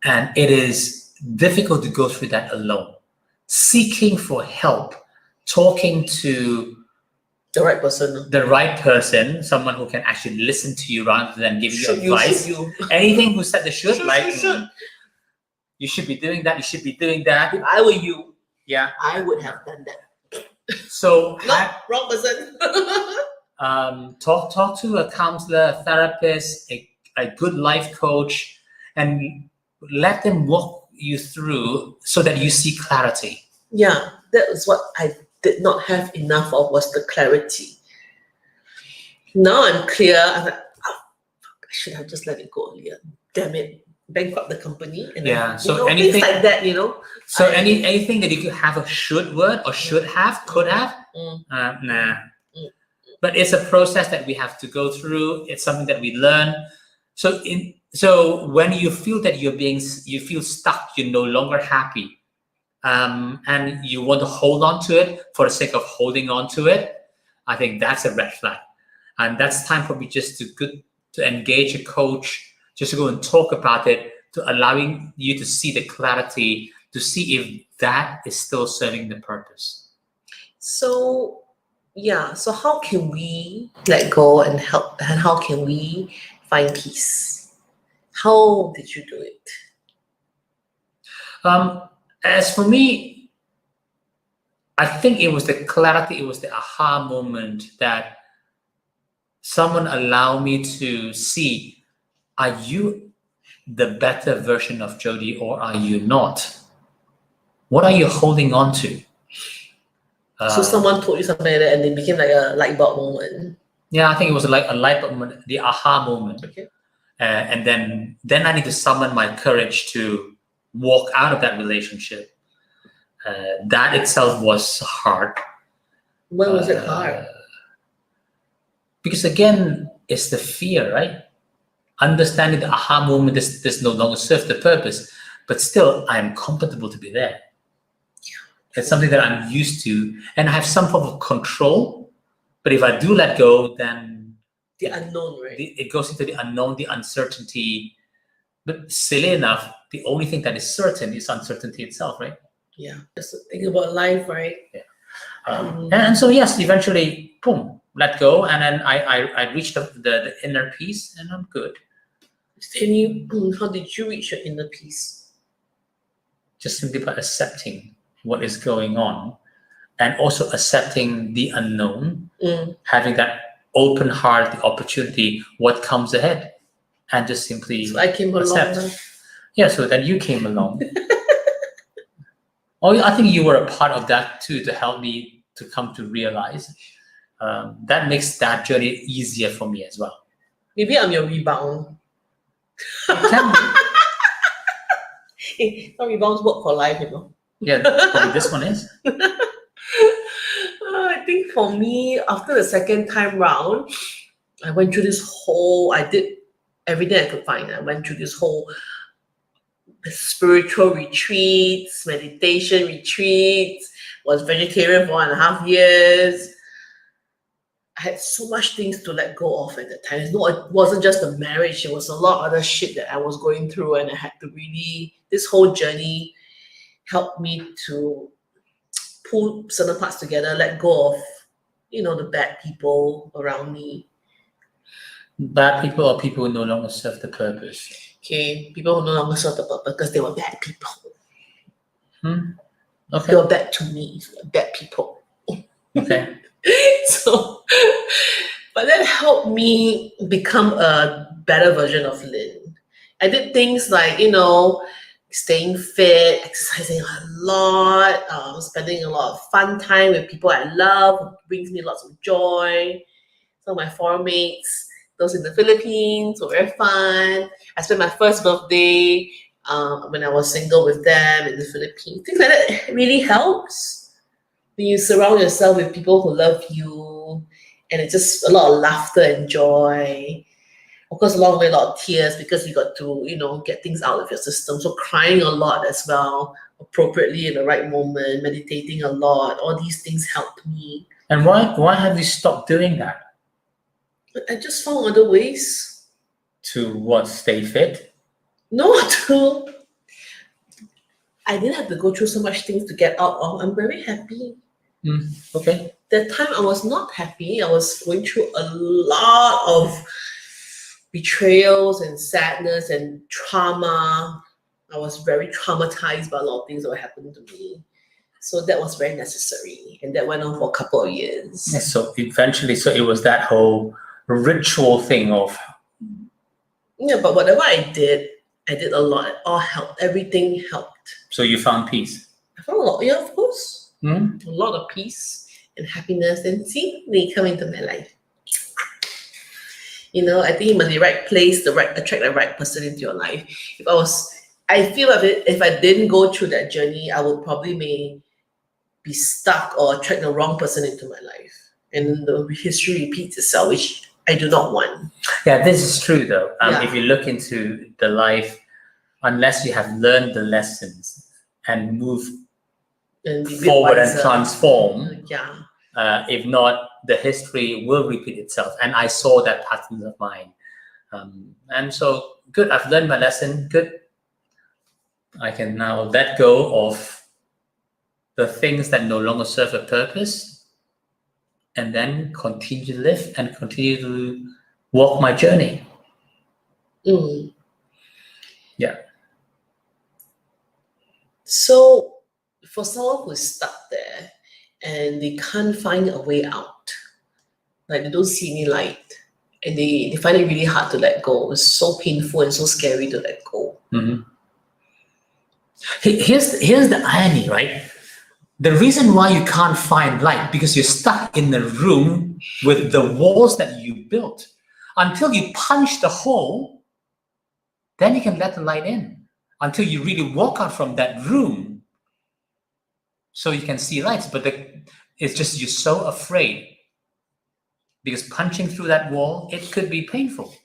and it is difficult to go through that alone. Seeking for help, talking to the right person, someone who can actually listen to you rather than give you Should advice. Anything who said they should, should. You should be doing that, you should be doing that. If I were you, yeah, I would have done that. So no, wrong person. Talk to a counselor, a therapist, a good life coach, and let them walk you through so that you see clarity. Yeah, that was what I did not have enough of, was the clarity. Now I'm clear. I'm like, I should have just let it go earlier. Damn it. Bankrupt the company. And anything things like that, So anything that you could have a should word or should have, could have, nah. But it's a process that we have to go through. It's something that we learn. So when you feel that you feel stuck, you're no longer happy, and you want to hold on to it for the sake of holding on to it, I think that's a red flag. And that's time probably just to engage a coach, just to go and talk about it, to allowing you to see the clarity, to see if that is still serving the purpose. So how can we let go and help, and how can we find peace? How did you do it? As for me, I think it was the clarity, it was the aha moment that someone allowed me to see, are you the better version of Jody or are you not? What are you holding on to? So someone told you something like that and it became like a light bulb moment. Yeah, I think it was like a light bulb moment, the aha moment. Okay. And then I need to summon my courage to walk out of that relationship. That itself was hard. When was it hard? Because again, it's the fear, right? Understanding the aha moment, this no longer serves the purpose, but still I'm comfortable to be there. It's something that I'm used to, and I have some form of control. But if I do let go, then the unknown, right? It goes into the unknown, the uncertainty. But silly enough, the only thing that is certain is uncertainty itself, right? Yeah, just think about life, right? Yeah. And so yes, eventually, boom, let go, and then I reached the inner peace, and I'm good. How did you reach your inner peace? Just simply by accepting what is going on, and also accepting the unknown, having that open heart, the opportunity, what comes ahead, and just simply so I came accept. Along. Yeah, so then you came along. Oh, I think you were a part of that too, to help me to come to realize. That makes that journey easier for me as well. Maybe I'm your rebound. It can be. Some rebounds work for life, Yeah, probably this one is. I think for me, after the second time round, I went through I did everything I could find. I went through this whole spiritual retreats, meditation retreats, was vegetarian for 1.5 years. I had so much things to let go of at the time. It wasn't just the marriage, it was a lot of other shit that I was going through, and I had to this whole journey helped me to pull certain parts together, let go of, the bad people around me. Bad people or people who no longer serve the purpose? Okay, people who no longer serve the purpose because they were bad people. Okay. They were bad to me, bad people. Okay. But that helped me become a better version of Lynn. I did things like, staying fit, exercising a lot, spending a lot of fun time with people I love, brings me lots of joy. Some of my foreign mates, those in the Philippines, were very fun. I spent my first birthday when I was single with them in the Philippines. Things like that really helps. When you surround yourself with people who love you And it's just a lot of laughter and joy. Of course, along the way, a lot of tears because you got to, get things out of your system. So crying a lot as well, appropriately in the right moment, meditating a lot. All these things helped me. And why have you stopped doing that? But I just found other ways. To what? Stay fit? No, I didn't have to go through so much things to get out of. I'm very happy. Okay. That time I was not happy. I was going through a lot of betrayals and sadness and trauma. I was very traumatized by a lot of things that were happening to me. So that was very necessary. And that went on for a couple of years. Yeah, so eventually, it was that whole ritual thing of... Yeah, but whatever I did a lot. It all helped. Everything helped. So you found peace? I found a lot, yeah, of course. A lot of peace and happiness. And see, they come into my life. I think I'm in the right place, attract the right person into your life. I feel if I didn't go through that journey, I would probably may be stuck or attract the wrong person into my life. And the history repeats itself, which I do not want. Yeah, this is true though. If you look into the life, unless you have learned the lessons and move forward and transform, if not, the history will repeat itself. And I saw that pattern of mine. And so, good, I've learned my lesson, good. I can now let go of the things that no longer serve a purpose and then continue to live and continue to walk my journey. Yeah. So for someone who's stuck there and they can't find a way out, like they don't see any light, and they find it really hard to let go. It's so painful and so scary to let go. Here's the irony, right? The reason why you can't find light because you're stuck in the room with the walls that you built. Until you punch the hole, then you can let the light in. Until you really walk out from that room, so you can see lights. But it's just you're so afraid because punching through that wall, it could be painful.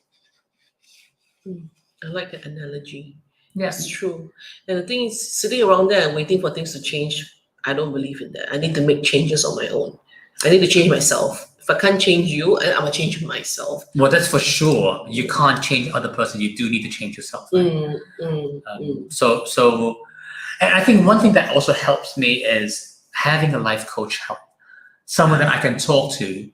I like that analogy. Yes, it's true. And the thing is, sitting around there and waiting for things to change, I don't believe in that. I need to make changes on my own. I need to change myself. If I can't change you, I'm going to change myself. Well, that's for sure. You can't change other person. You do need to change yourself. Right? So, and I think one thing that also helps me is having a life coach help. Someone that I can talk to.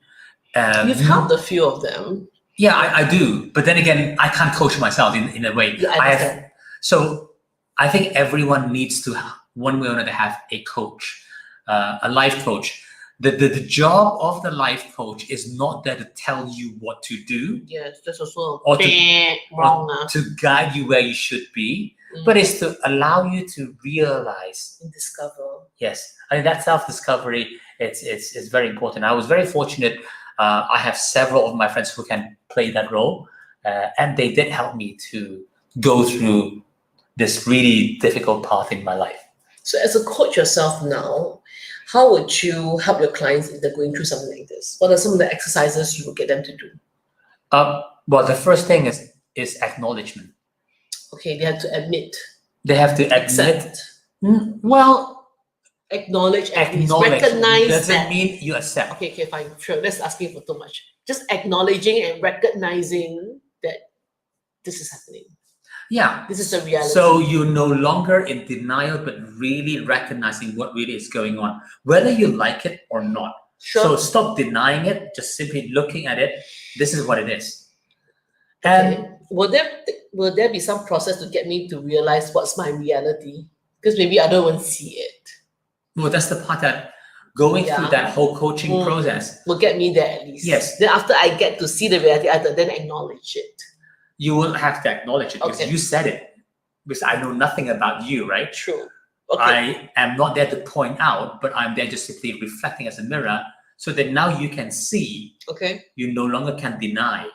You've helped a few of them. Yeah, I do. But then again, I can't coach myself in a way. Yeah, so I think everyone needs to, one way or another, have a coach, a life coach. The job of the life coach is not there to tell you what to do. Yes, that's also wrong. To guide you where you should be, but it's to allow you to realize and discover. Yes, I mean that self-discovery. It's very important. I was very fortunate. I have several of my friends who can play that role, and they did help me to go through this really difficult path in my life. So, as a coach yourself now, how would you help your clients if they're going through something like this? What are some of the exercises you would get them to do? Well, the first thing is acknowledgement. Okay, they have to admit. They have to admit. Well, acknowledge, recognize doesn't mean you accept. Okay, fine, sure. That's asking for too much. Just acknowledging and recognizing that this is happening. Yeah. This is the reality. So you're no longer in denial, but really recognizing what really is going on, whether you like it or not. Sure. So stop denying it, just simply looking at it. This is what it is. Okay. And will there be some process to get me to realize what's my reality? Because maybe I don't even see it. Well, that's the part that going through that whole coaching process will get me there at least. Yes. Then after I get to see the reality, I then acknowledge it. You will have to acknowledge it because you said it. Because I know nothing about you, right? True. Okay. I am not there to point out, but I'm there just simply reflecting as a mirror so that now you can see. Okay. You no longer can deny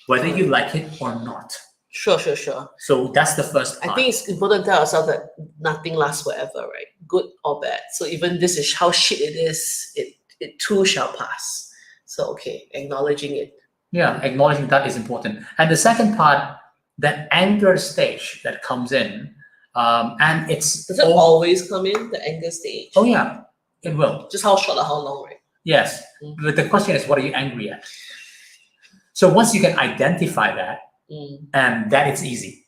whether you like it or not. Sure. So that's the first part. I think it's important to tell ourselves that nothing lasts forever, right? Good or bad. So even this is how shit it is, it too shall pass. So, okay, acknowledging it. Yeah, acknowledging that is important. And the second part, that anger stage that comes in, and it's Does it always come in, the anger stage? Oh yeah, it will. Just how short or how long, right? Yes, but the question is, what are you angry at? So once you can identify that, and that it's easy.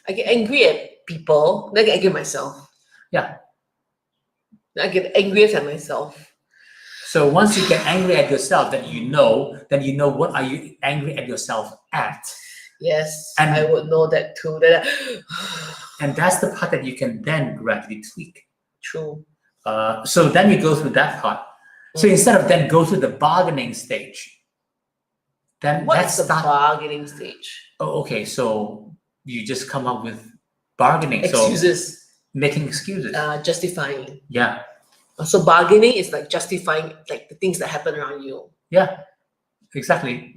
I get angry at people, then I get angry at myself. Yeah. I get angry at myself. So once you get angry at yourself, then you know what are you angry at yourself at. Yes, and I would know that too. And that's the part that you can then gradually tweak. True. So then you go through that part. So instead of then go through the bargaining stage, then what's the bargaining stage? Oh, okay. So you just come up with bargaining. Excuses. So making excuses. Justifying. Yeah. So bargaining is like justifying like the things that happen around you. Yeah, exactly.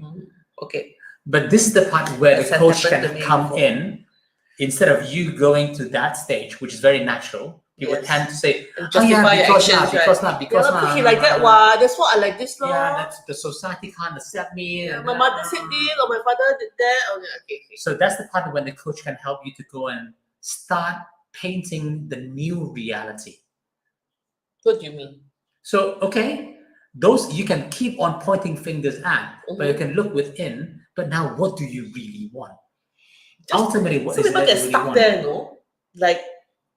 Okay. But this is the part where the coach can come in. Instead of you going to that stage, which is very natural, you would tend to say, justify because actions, because like that. Wow, that's what I like this law. Yeah, that's the society can't accept me. My mother said this, or my father did that. Okay. So that's the part when the coach can help you to go and start painting the new reality. What do you mean? So, okay, those you can keep on pointing fingers at, but you can look within. But now, what do you really want? Ultimately, what is it that you really want? Some people get stuck there, no? Like,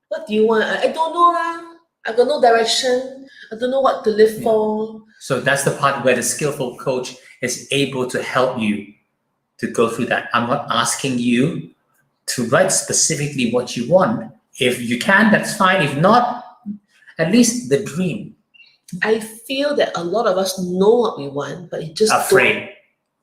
what do you want? I don't know lah. I got no direction. I don't know what to live for. So that's the part where the skillful coach is able to help you to go through that. I'm not asking you to write specifically what you want. If you can, that's fine. If not, at least the dream. I feel that a lot of us know what we want, but it just afraid.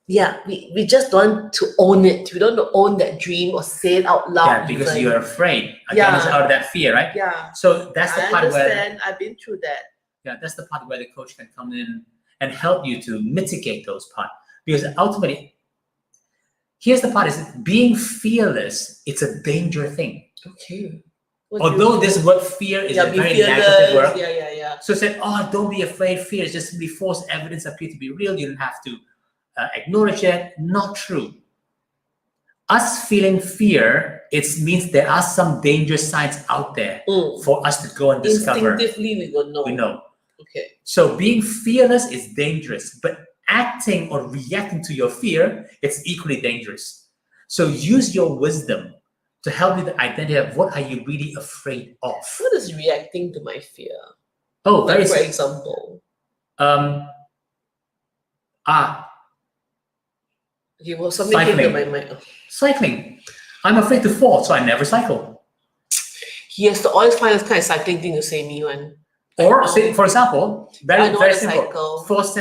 Yeah, we just don't want to own it. We don't want to own that dream or say it out loud. Yeah, because you're afraid. Again, it's out of that fear, right? Yeah. So that's the part where I've been through that. Yeah, that's the part where the coach can come in and help you to mitigate those parts. Because ultimately, here's the part: is being fearless. It's a dangerous thing. Okay. Although this word fear is a very negative word. Yeah. So said, don't be afraid. Fear is just simply false evidence appear to be real. You don't have to acknowledge it. Not true. Us feeling fear, it means there are some dangerous signs out there for us to go and discover. Instinctively, we will know. We know. Okay. So being fearless is dangerous, but acting or reacting to your fear, it's equally dangerous. So use your wisdom to help you to identify what are you really afraid of. What is reacting to my fear? Oh, like for example. Okay, well, something came to my mind. Cycling. I'm afraid to fall, so I never cycle. He has to always find this kind of cycling thing to say me one. Or say, for example, very simple. Cycle. False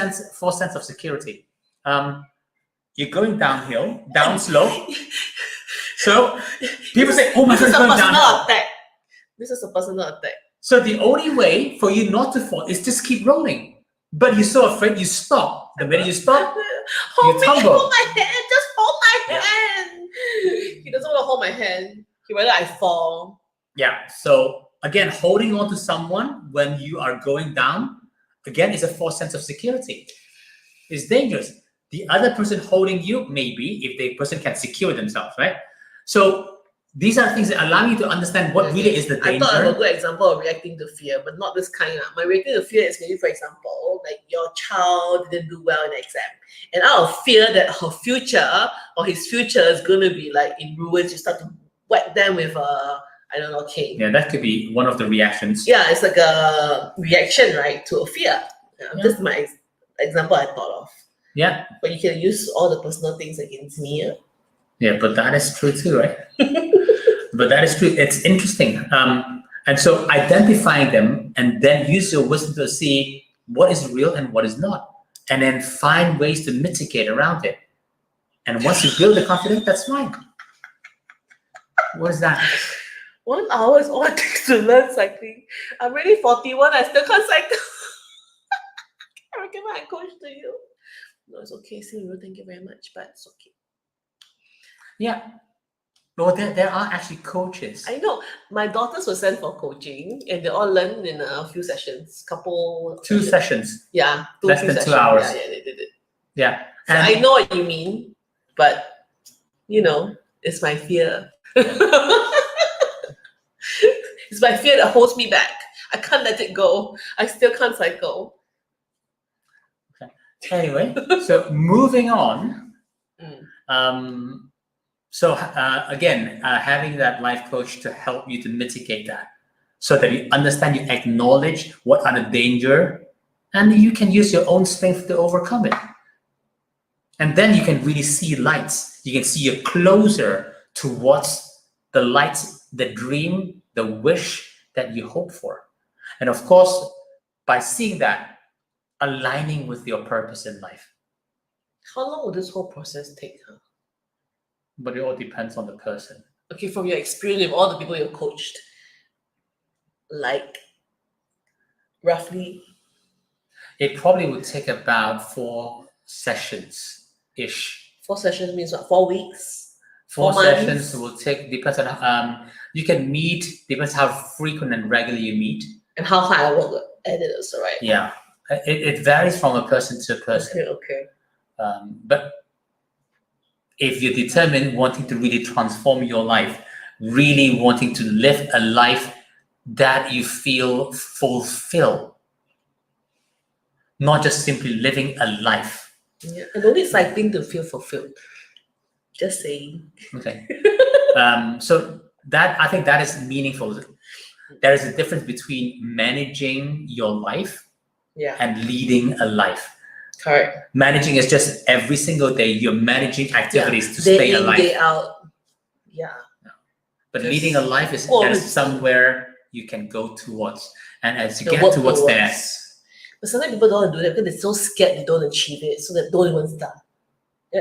sense of security. You're going downhill, down slope. So people say, "Oh my God, going downhill." This is a personal attack. So the only way for you not to fall is just keep rolling. But you're so afraid, you stop. The minute you stop, you tumble. Hold my hand. Just hold my hand. He doesn't want to hold my hand. He rather I fall. Yeah. So again, holding on to someone when you are going down, again, is a false sense of security. It's dangerous. The other person holding you, maybe, if the person can secure themselves, right? So these are things that allow you to understand what really is the danger. I thought I have a good example of reacting to fear, but not this kind. My reacting to fear is maybe, for example, like your child didn't do well in the exam. And out of fear that her future or his future is going to be like in ruins, you start to whack them with a, I don't know, cane. Yeah, that could be one of the reactions. Yeah, it's like a reaction, right, to a fear. This is my example I thought of. Yeah. But you can use all the personal things against me. Yeah, but that is true too, right? But that is true. It's interesting. And so identifying them and then use your wisdom to see what is real and what is not. And then find ways to mitigate around it. And once you build the confidence, that's fine. What is that? 1 hour is all it takes to learn cycling. I'm already 41, I still can't cycle. I recommend I coach to you. No, it's okay, Silvio. Thank you very much, but it's okay. Yeah. Well, there are actually coaches. I know. My daughters were sent for coaching and they all learned in a few sessions, couple Two sessions. Yeah, Less than 2 hours. Yeah, they did it. Yeah. So And I know what you mean, but it's my fear. It's my fear that holds me back. I can't let it go. I still can't cycle. anyway, so moving on. Mm. So again, having that life coach to help you to mitigate that, so that you understand, you acknowledge what are the danger, and you can use your own strength to overcome it. And then you can really see lights. You can see you're closer towards the lights, the dream, the wish that you hope for. And of course, by seeing that, aligning with your purpose in life. How long will this whole process take? Huh? But it all depends on the person. Okay, from your experience with all the people you've coached, like roughly? It probably would take about 4 sessions-ish. 4 sessions means what? 4 weeks? 4 4 sessions months? will take, depends on you can meet, depends how frequent and regular you meet. And how hard I work at it also, right? Yeah, it varies from a person to a person. Okay. But if you're determined, wanting to really transform your life, really wanting to live a life that you feel fulfilled, not just simply living a life. Yeah, I don't need cycling to feel fulfilled. Just saying. Okay. So that, I think that is meaningful. There is a difference between managing your life and leading a life. Correct. Managing is just every single day you're managing activities to stay alive. Day in, day out. Yeah. But leading a life is somewhere you can go towards. And as you get towards that. But sometimes people don't want to do that because they're so scared they don't achieve it, so they don't even start.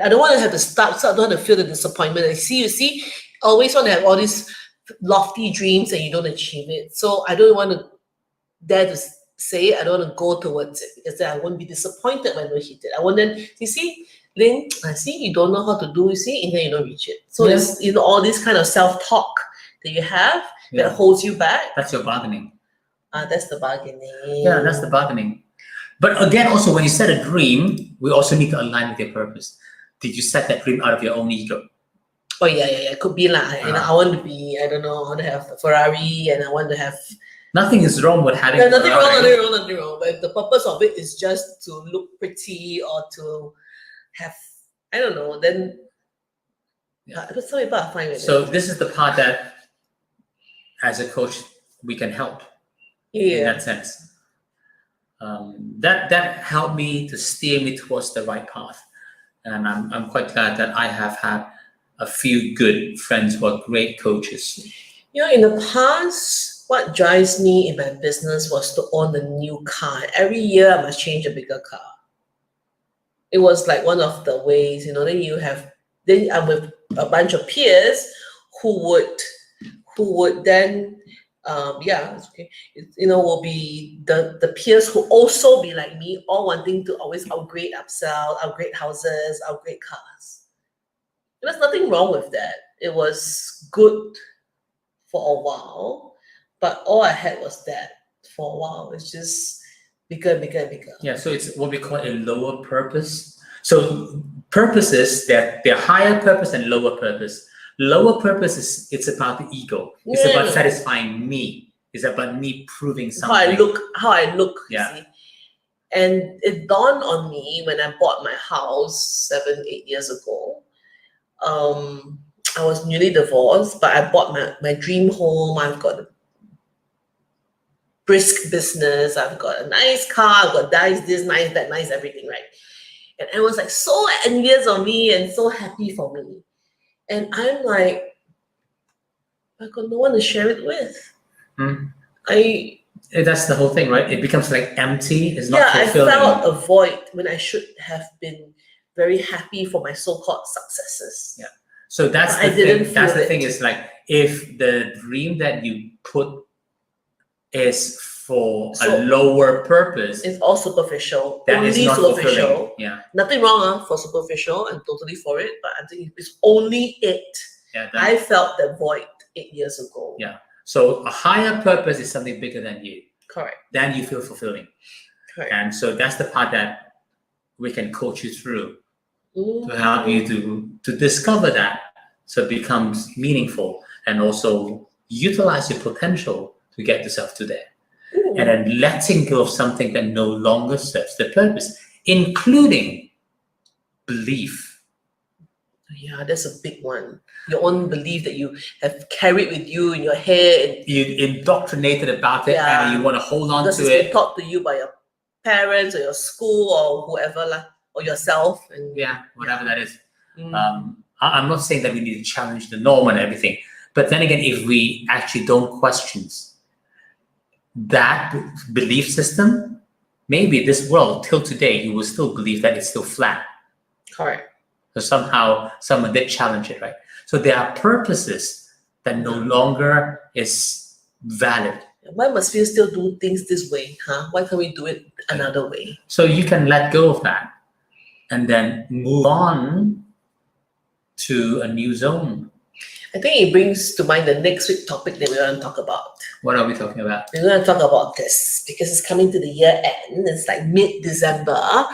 I don't want to have to start, so I don't have to feel the disappointment. You see, always want to have all these lofty dreams and you don't achieve it. So I don't want to dare to say it. I don't want to go towards it because then I won't be disappointed when we hit it. I want then, you see, Lynn, I see you don't know how to do, you see, and then you don't reach it. So there's all this kind of self-talk that you have that holds you back. That's your bargaining. That's the bargaining. Yeah, that's the bargaining. But again, also when you set a dream, we also need to align with your purpose. Did you set that dream out of your own ego? Oh yeah. Could be like, I want to be, I don't know, I want to have a Ferrari and I want to have. Nothing is wrong with having. Nothing wrong. But the purpose of it is just to look pretty or to have, I don't know. Then, but some people are fine with it. So this is the part that, as a coach, we can help. In that sense. That helped me to steer me towards the right path, and I'm quite glad that I have had a few good friends who are great coaches. In the past, what drives me in my business was to own a new car. Every year I must change a bigger car. It was like one of the ways, then I'm with a bunch of peers who would then will be the peers who also be like me, all wanting to always upgrade, upsell, upgrade houses, upgrade cars. There's nothing wrong with that. It was good for a while, but all I had was that for a while. It's just bigger and bigger and bigger. Yeah, so it's what we call a lower purpose. So purposes, they're higher purpose and lower purpose. Lower purpose it's about the ego. It's about satisfying me. It's about me proving something. How I look. You see? And it dawned on me when I bought my house 7-8 years ago. I was newly divorced, but I bought my dream home. I've got a brisk business. I've got a nice car. I've got this, nice, that, nice, everything, right? And I was like so envious of me and so happy for me. And I'm like, I got no one to share it with. That's the whole thing, right? It becomes like empty. It's not fulfilling. I felt a void when I should have been very happy for my so-called successes. Yeah. So that's the thing. That's the thing is like, if the dream that you put is for a lower purpose, it's all superficial. That is not superficial. Fulfilling. Yeah. Nothing wrong for superficial. I'm totally for it, but I think it's only it. Yeah. I felt that void 8 years ago. Yeah. So a higher purpose is something bigger than you. Correct. Then you feel fulfilling. Correct. And so that's the part that we can coach you through Mm. to help you to discover that, so it becomes meaningful, and also utilize your potential to get yourself to there. Mm. And then letting go of something that no longer serves the purpose, including belief. Yeah, that's a big one. Your own belief that you have carried with you in your head. You indoctrinated about it, Yeah. and you want to hold on Because to it's it. been taught to you by your parents or your school or whoever, or yourself. And Yeah, whatever that is. Mm. I'm not saying that we need to challenge the norm and everything, but then again, if we actually don't question that belief system, maybe this world till today, you will still believe that it's still flat. Correct. So somehow someone did challenge it, right? So there are purposes that no longer is valid. Why must we still do things this way? Why can't we do it another way? So you can let go of that and then move on to a new zone. I think it brings to mind the next week topic that we're going to talk about. What are we talking about? We're going to talk about this because it's coming to the year end. It's like mid-December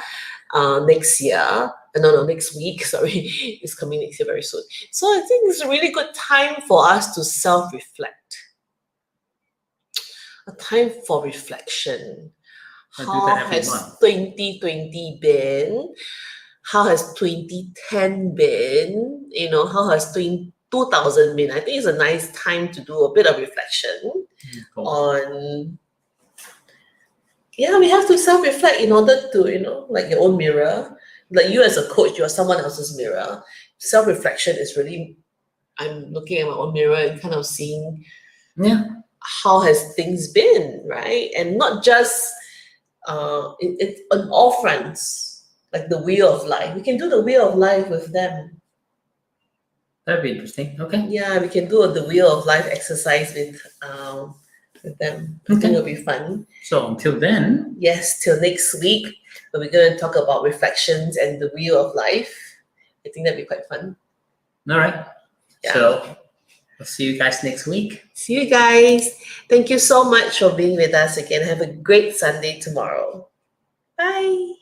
next year. No, next week. Sorry, it's coming next year very soon. So I think it's a really good time for us to self-reflect. A time for reflection. I do How that every has month. 2020 been? How has 2010 been? How has 2000 been? I think it's a nice time to do a bit of reflection on. Yeah, we have to self-reflect in order to, like your own mirror. Like you as a coach, you're someone else's mirror. Self-reflection is really, I'm looking at my own mirror and kind of seeing how has things been, right? And not just it's on all fronts, like the wheel of life. We can do the wheel of life with them. That'd be interesting. Okay. Yeah, we can do the wheel of life exercise with them. I think it'll be fun. So until then. Yes, till next week, when we're going to talk about reflections and the wheel of life. I think that'd be quite fun. All right. Yeah. So I'll see you guys next week. See you guys. Thank you so much for being with us again. Have a great Sunday tomorrow. Bye.